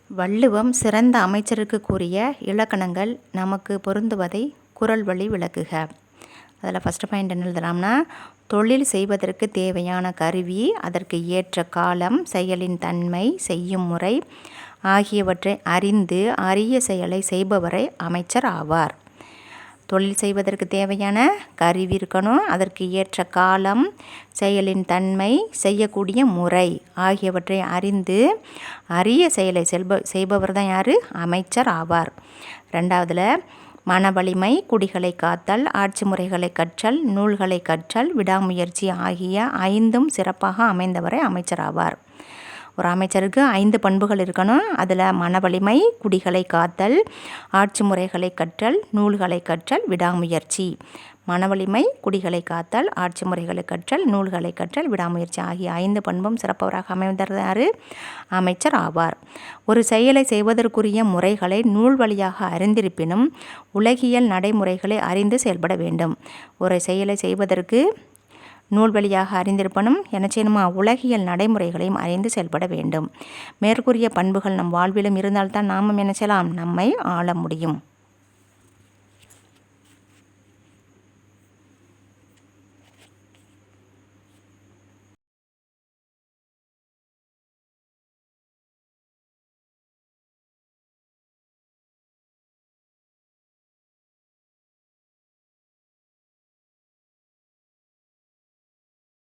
வள்ளுவம் சிறந்த அமைச்சருக்கு கூறிய இலக்கணங்கள் நமக்கு பொருந்துவதை குறள் வழி விளக்குக. அதில் ஃபஸ்ட்டு பாயிண்ட் என்ன எழுதலாம்னா, தொழில் செய்வதற்கு தேவையான கருவி, அதற்கு ஏற்ற காலம், செயலின் தன்மை, செய்யும் முறை ஆகியவற்றை அறிந்து அரிய செயலை செய்பவரை அமைச்சர் ஆவார். தொழில் செய்வதற்கு தேவையான கருவி இருக்கணும், அதற்கு ஏற்ற காலம், செயலின் தன்மை, செய்யக்கூடிய முறை ஆகியவற்றை அறிந்து அரிய செயலை செய்பவர் தான் யார்? அமைச்சர் ஆவார். ரெண்டாவதுல மனவலிமை, குடிகளை காத்தல், ஆட்சி முறைகளை கற்றல், நூல்களை கற்றல், விடாமுயற்சி ஆகிய 5ம் சிறப்பாக அமைந்தவரை அமைச்சர் ஆவார். ஒரு அமைச்சருக்கு 5 பண்புகள் இருக்கணும். அதில் மனவலிமை, குடிகளை காத்தல், ஆட்சி முறைகளை கற்றல், நூல்களை கற்றல், விடாமுயற்சி. மனவலிமை, குடிகளை காத்தல், ஆட்சி முறைகளை கற்றல், நூல்களை கற்றல், விடாமுயற்சி ஆகிய 5 பண்பும் சிறப்பவராக அமைந்தவர் யார்? அமைச்சர் ஆவார். ஒரு செயலை செய்வதற்குரிய முறைகளை நூல் வழியாக அறிந்திருப்பினும் உலகியல் நடைமுறைகளை அறிந்து செயல்பட வேண்டும். ஒரு செயலை செய்வதற்கு நூல் வழியாக அறிந்திருப்பனும் என்ன செய்யணுமா? உலகியல் நடைமுறைகளையும் அறிந்து செயல்பட வேண்டும். மேற்கூறிய பண்புகள் நம் வாழ்விலும் இருந்தால்தான் நாமும் என்ன செய்யலாம்? நம்மை ஆள முடியும்.